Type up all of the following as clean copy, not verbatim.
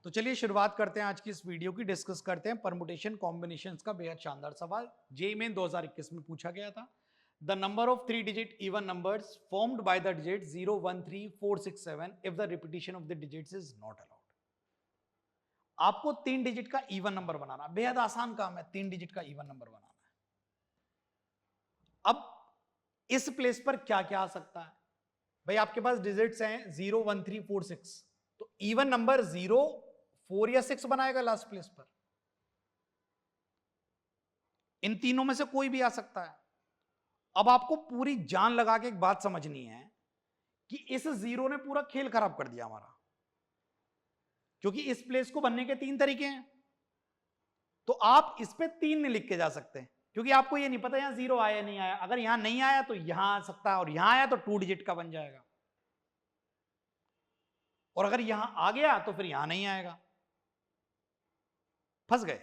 तो चलिए शुरुआत करते हैं आज की इस वीडियो की। डिस्कस करते हैं परमुटेशन कॉम्बिनेशंस का बेहद शानदार सवाल जेईई मेन 2021 में पूछा गया था। The number of 3 digit even numbers formed by the digit 0 1 3 4 6 7 if the repetition of the digits is not allowed. आपको 3 डिजिट का इवन नंबर बनाना, बेहद आसान काम है। 3 डिजिट का इवन नंबर बनाना है। अब इस प्लेस पर क्या क्या आ सकता है भाई? आपके पास डिजिट्स हैं 0 1 3 4 6, तो इवन नंबर 0 4 या 6 बनाएगा लास्ट प्लेस पर। इन तीनों में से कोई भी आ सकता है। अब आपको पूरी जान लगा के एक बात समझनी है कि इस जीरो ने पूरा खेल खराब कर दिया हमारा, क्योंकि इस प्लेस को बनने के 3 तरीके हैं। तो आप इस पे 3 नहीं लिख के जा सकते, क्योंकि आपको यह नहीं पता यहां जीरो आया या नहीं आया। अगर यहां नहीं आया तो यहां आ सकता है, और यहां आया तो 2 डिजिट का बन जाएगा, और अगर यहां आ गया तो फिर यहां नहीं आएगा। फंस गए।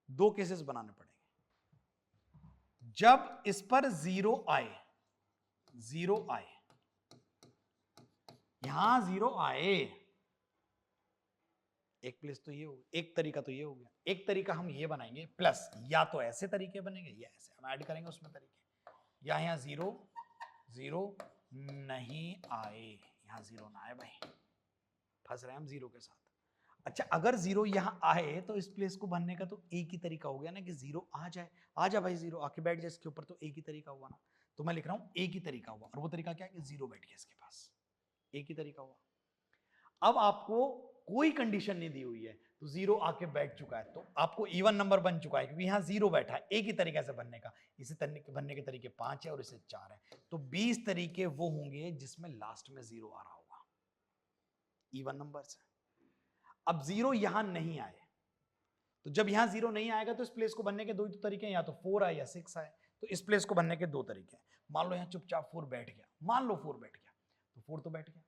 2 केसेस बनाने पड़ेंगे। जब इस पर जीरो आए, यहां जीरो आए, एक प्लेस तो ये हो गया, एक तरीका तो ये हो गया। एक तरीका हम ये बनाएंगे प्लस, या तो ऐसे तरीके बनेंगे या ऐसे, हम ऐड करेंगे उसमें तरीके। यहां जीरो जीरो नहीं आए, यहां जीरो ना आए भाई, फंस रहे हैं हम जीरो के साथ। अच्छा, अगर जीरो यहां आए तो इस प्लेस को बनने का तो एक ही तरीका हो गया ना कि जीरो आ जाए। आ जा भाई, जीरो आके बैठ जाए इसके ऊपर, तो एक ही तरीका हुआ ना। तो मैं लिख रहा हूं एक ही तरीका हुआ, और वो तरीका क्या है कि जीरो बैठ गया इसके पास। एक ही तरीका हुआ। अब आपको कोई कंडीशन नहीं दी हुई है, तो जीरो आके बैठ चुका है, तो आपको इवन नंबर बन चुका है, क्योंकि यहां जीरो बैठा है। एक ही तरीके से बनने का, इसे बनने के तरीके 5 है और इसे 4 है, तो 20 तरीके वो होंगे जिसमें लास्ट में जीरो आ रहा होगा इवन नंबर से। अब जीरो यहां नहीं आए, तो जब यहां जीरो नहीं आएगा तो इस प्लेस को बनने के 2 ही तो तरीके हैं, या तो 4 आए या 6 आए। तो इस प्लेस को बनने के 2 तरीके हैं। मान लो यहां चुपचाप 4 बैठ गया, मान लो 4 बैठ गया, तो 4 तो बैठ गया।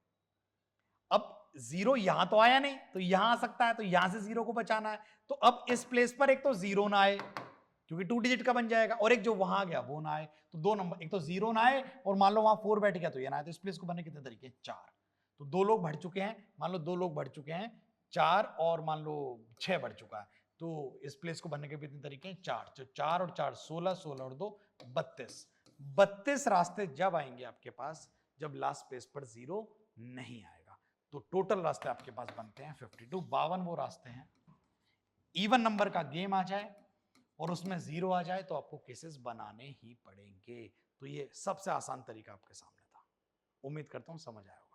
अब जीरो यहां तो आया नहीं, तो यहां आ सकता है, तो यहां से जीरो को बचाना है। तो अब इस प्लेस पर एक तो जीरो ना आए, क्योंकि 2 डिजिट का बन जाएगा, और एक जो वहां आ गया वो ना आए। तो 2 नंबर, एक तो जीरो ना आए, और मान लो वहां 4 बैठ गया तो ये ना आए। तो इस प्लेस को बनने कितने तरीके? 4। तो 2 लोग बढ़ चुके हैं, मान लो 2 लोग बढ़ चुके हैं, 4 और मान लो 6 बढ़ चुका है। तो इस प्लेस को बनने के कितने तरीके हैं? 4। तो 4 और 4 16, 16 और 2 32। 32 रास्ते जब आएंगे आपके पास, जब लास्ट प्लेस पर जीरो नहीं आएगा। तो टोटल रास्ते आपके पास बनते हैं 52। 52 वो रास्ते हैं। इवन नंबर का गेम आ जाए और उसमें जीरो आ जाए तो आपको केसेस बनाने ही पड़ेंगे। तो ये सबसे आसान तरीका आपके सामने था। उम्मीद करता हूं समझ आया होगा।